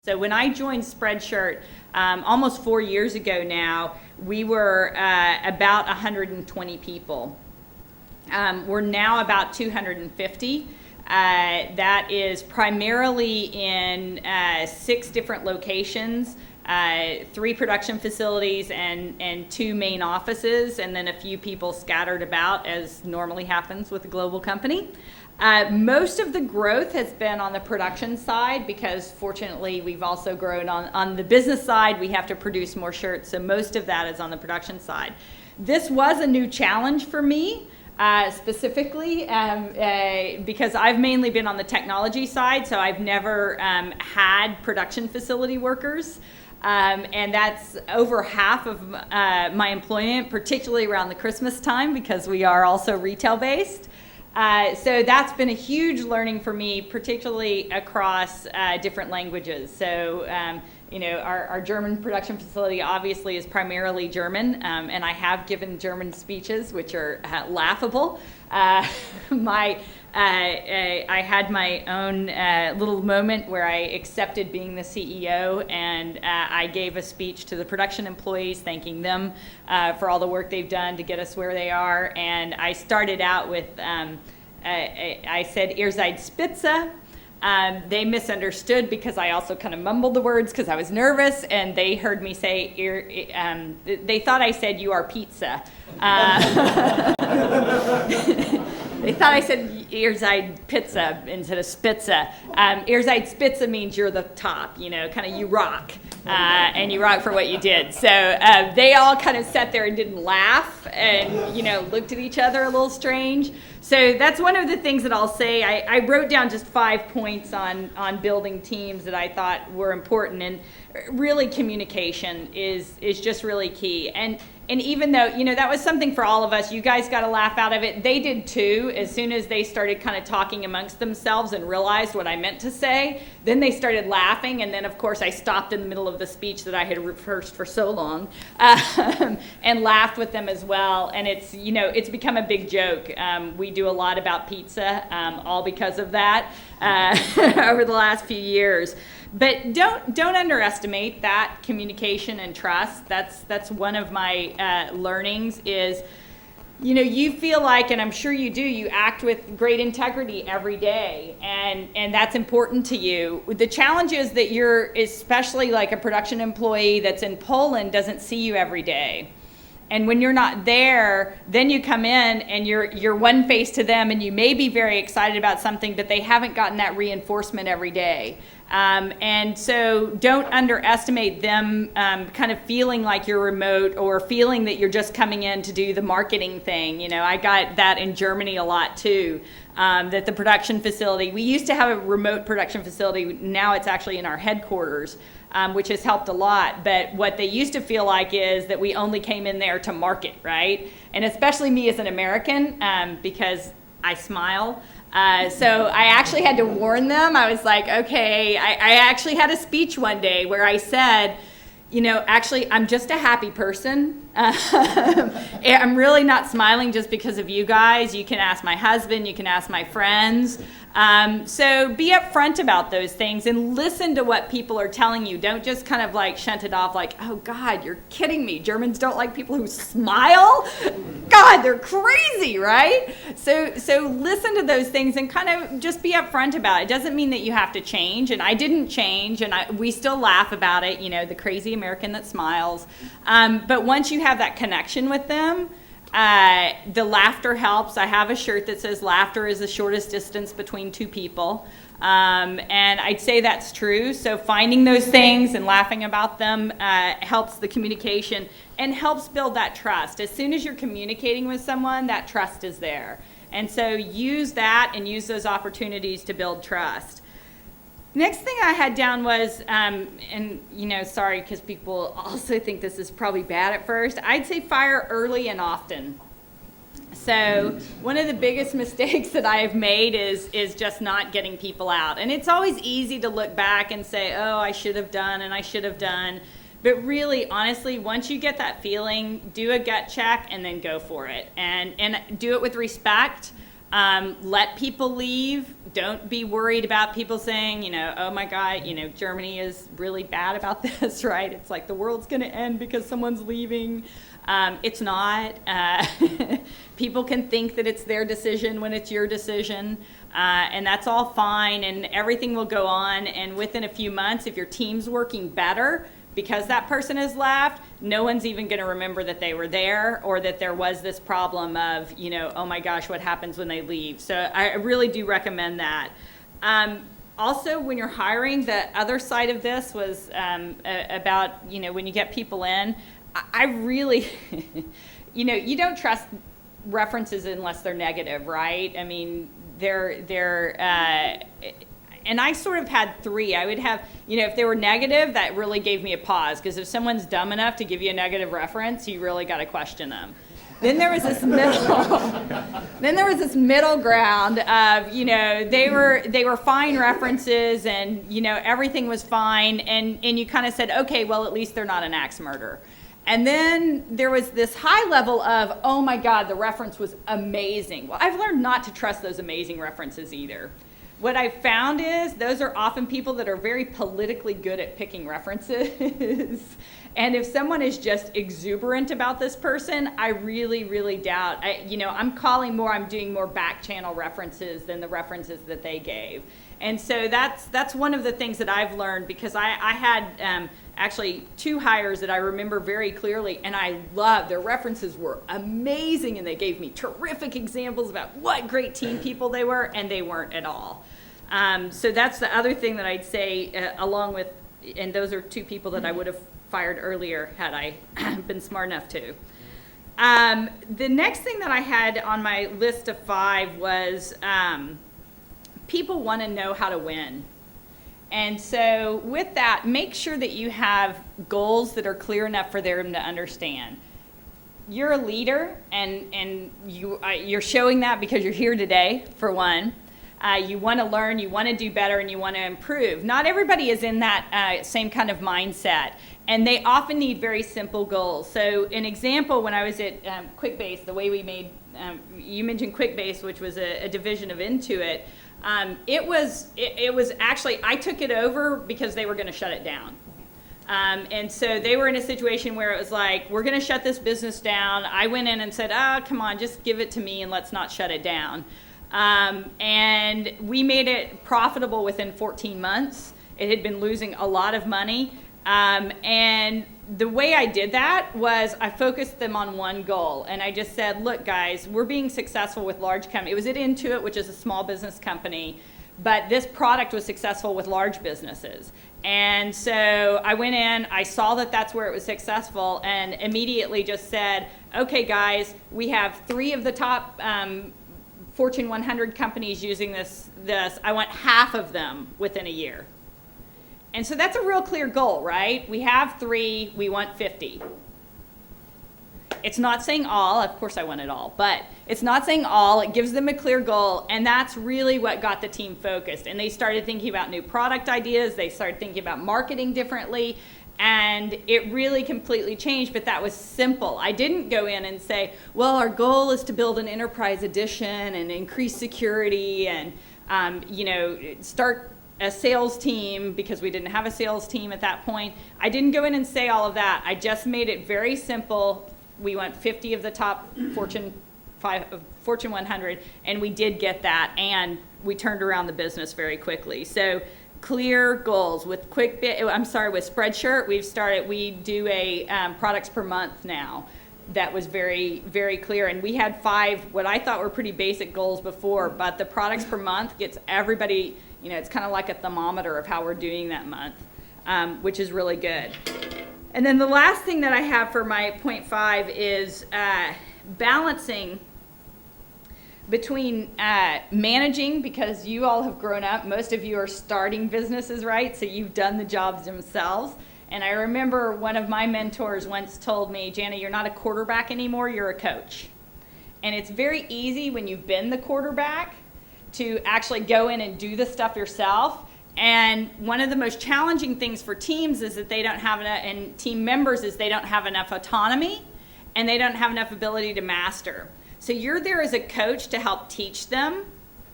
So when I joined Spreadshirt almost 4 years ago now, we were about 120 people. We're now about 250. That is primarily in 6 different locations, 3 production facilities and 2 main offices, and then a few people scattered about, as normally happens with a global company. Most of the growth has been on the production side because fortunately we've also grown on the business side. We have to produce more shirts, so most of that is on the production side. This was a new challenge for me. Specifically because I've mainly been on the technology side, so I've never had production facility workers, and that's over half of my employment, particularly around the Christmas time because we are also retail based. So that's been a huge learning for me, particularly across different languages. So our German production facility obviously is primarily German, and I have given German speeches, which are laughable. I had my own little moment where I accepted being the CEO, and I gave a speech to the production employees, thanking them for all the work they've done to get us where they are. And I started out with, I said, "Ihr seid Spitze." They misunderstood because I also kind of mumbled the words because I was nervous, and they heard me say, they thought I said, "You are pizza." They thought I said, "Ihr seid Pizza" instead of Spitze. "Ihr seid Spitze" means you're the top, kind of you rock, and you rock for what you did. So they all kind of sat there and didn't laugh and, looked at each other a little strange. So that's one of the things that I'll say. I wrote down just 5 points on building teams that I thought were important, and really communication is just really key. And even though, that was something for all of us, you guys got a laugh out of it. They did too. As soon as they started kind of talking amongst themselves and realized what I meant to say, then they started laughing. And then, of course, I stopped in the middle of the speech that I had rehearsed for so long and laughed with them as well. And it's become a big joke. We do a lot about pizza, all because of that over the last few years. But don't underestimate that communication and trust. That's one of my learnings is, you feel like, and I'm sure you do, you act with great integrity every day, and that's important to you. The challenge is that you're, especially like a production employee that's in Poland, doesn't see you every day. And when you're not there, then you come in and you're one face to them, and you may be very excited about something, but they haven't gotten that reinforcement every day. And so don't underestimate them kind of feeling like you're remote or feeling that you're just coming in to do the marketing thing. I got that in Germany a lot too, that the production facility, we used to have a remote production facility. Now it's actually in our headquarters, which has helped a lot. But what they used to feel like is that we only came in there to market, right? And especially me as an American, because I smile. So I actually had to warn them. I was like, okay, I actually had a speech one day where I said, actually, I'm just a happy person. I'm really not smiling just because of you guys. You can ask my husband, you can ask my friends. So be upfront about those things and listen to what people are telling you. Don't just kind of like shunt it off like, oh God, you're kidding me. Germans don't like people who smile? God, they're crazy, right? So listen to those things and kind of just be upfront about it. It doesn't mean that you have to change, and I didn't change, and we still laugh about it, the crazy American that smiles. But once you have that connection with them, the laughter helps. I have a shirt that says laughter is the shortest distance between two people. And I'd say that's true. So finding those things and laughing about them helps the communication and helps build that trust. As soon as you're communicating with someone, that trust is there. And so use that and use those opportunities to build trust. Next thing I had down was, sorry, because people also think this is probably bad at first, I'd say fire early and often. So one of the biggest mistakes that I have made is just not getting people out. And it's always easy to look back and say, oh, I should have done and I should have done. But really, honestly, once you get that feeling, do a gut check and then go for it. And do it with respect. Let people leave. Don't be worried about people saying, oh my God, Germany is really bad about this, right? It's like the world's going to end because someone's leaving. It's not. People can think that it's their decision when it's your decision, and that's all fine, and everything will go on. And within a few months, if your team's working better, because that person has left, no one's even going to remember that they were there or that there was this problem of, oh my gosh, what happens when they leave? So I really do recommend that. Also, when you're hiring, the other side of this was about, when you get people in, I really, you don't trust references unless they're negative, right? I mean, and I sort of had three. I would have, if they were negative, that really gave me a pause, because if someone's dumb enough to give you a negative reference, you really got to question them. Then there was this middle ground of, they were fine references, and everything was fine, and you kind of said, okay, well, at least they're not an axe murderer. And then there was this high level of, oh my God, the reference was amazing. Well, I've learned not to trust those amazing references either. What I've found is those are often people that are very politically good at picking references. And if someone is just exuberant about this person, I really, really doubt. I'm doing more back channel references than the references that they gave. And so that's one of the things that I've learned, because I had actually 2 hires that I remember very clearly, and I loved their references were amazing, and they gave me terrific examples about what great team people they were, and they weren't at all. So that's the other thing that I'd say, along with, and those are 2 people that I would have fired earlier had I been smart enough to. The next thing that I had on my list of 5 was people want to know how to win. And so with that, make sure that you have goals that are clear enough for them to understand. You're a leader, and you're showing that because you're here today, for one. You want to learn, you want to do better, and you want to improve. Not everybody is in that same kind of mindset, and they often need very simple goals. So an example, when I was at QuickBase, the way we made, you mentioned QuickBase, which was a division of Intuit. It was actually, I took it over because they were going to shut it down. And so they were in a situation where it was like, we're going to shut this business down. I went in and said, come on, just give it to me and let's not shut it down. And we made it profitable within 14 months. It had been losing a lot of money. And the way I did that was I focused them on one goal. And I just said, look, guys, we're being successful with large companies. It was at Intuit, which is a small business company. But this product was successful with large businesses. And so I went in, I saw that that's where it was successful, and immediately just said, okay, guys, we have 3 of the top Fortune 100 companies using this. I want half of them within a year. And so that's a real clear goal, right? We have 3, we want 50. It's not saying all, of course I want it all, but it's not saying all. It gives them a clear goal, and that's really what got the team focused. And they started thinking about new product ideas, they started thinking about marketing differently, and it really completely changed, but that was simple. I didn't go in and say, well, our goal is to build an enterprise edition and increase security and start a sales team, because we didn't have a sales team at that point. I didn't go in and say all of that. I just made it very simple. We want 50 of the top Fortune 100, and we did get that, and we turned around the business very quickly. So clear goals. With with Spreadshirt, we do a products per month now. That was very, very clear, and we had 5 what I thought were pretty basic goals before, but the products per month gets everybody, it's kind of like a thermometer of how we're doing that month, which is really good. And then the last thing that I have for my point 5 is balancing between managing, because you all have grown up. Most of you are starting businesses, right? So you've done the jobs themselves. And I remember one of my mentors once told me, Jana, you're not a quarterback anymore, you're a coach. And it's very easy when you've been the quarterback to actually go in and do the stuff yourself. And one of the most challenging things for teams is that they don't have enough, and team members is they don't have enough autonomy, and they don't have enough ability to master. So you're there as a coach to help teach them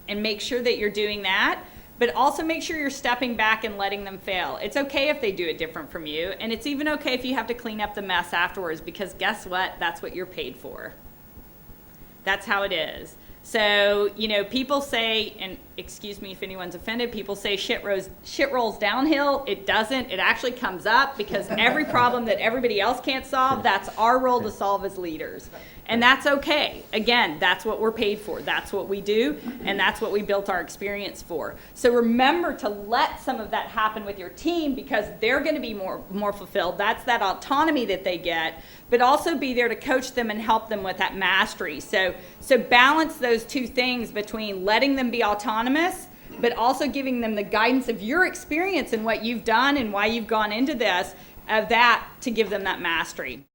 and make sure that you're doing that, but also make sure you're stepping back and letting them fail. It's okay if they do it different from you, and it's even okay if you have to clean up the mess afterwards, because guess what? That's what you're paid for. That's how it is. So, you know, people say, and excuse me if anyone's offended, people say shit rolls downhill. It doesn't. It actually comes up, because every problem that everybody else can't solve, that's our role to solve as leaders. And that's okay. Again, that's what we're paid for. That's what we do, and that's what we built our experience for. So remember to let some of that happen with your team, because they're going to be more fulfilled. That's that autonomy that they get, but also be there to coach them and help them with that mastery. So balance those two things between letting them be autonomous, but also giving them the guidance of your experience and what you've done and why you've gone into this, of that, to give them that mastery.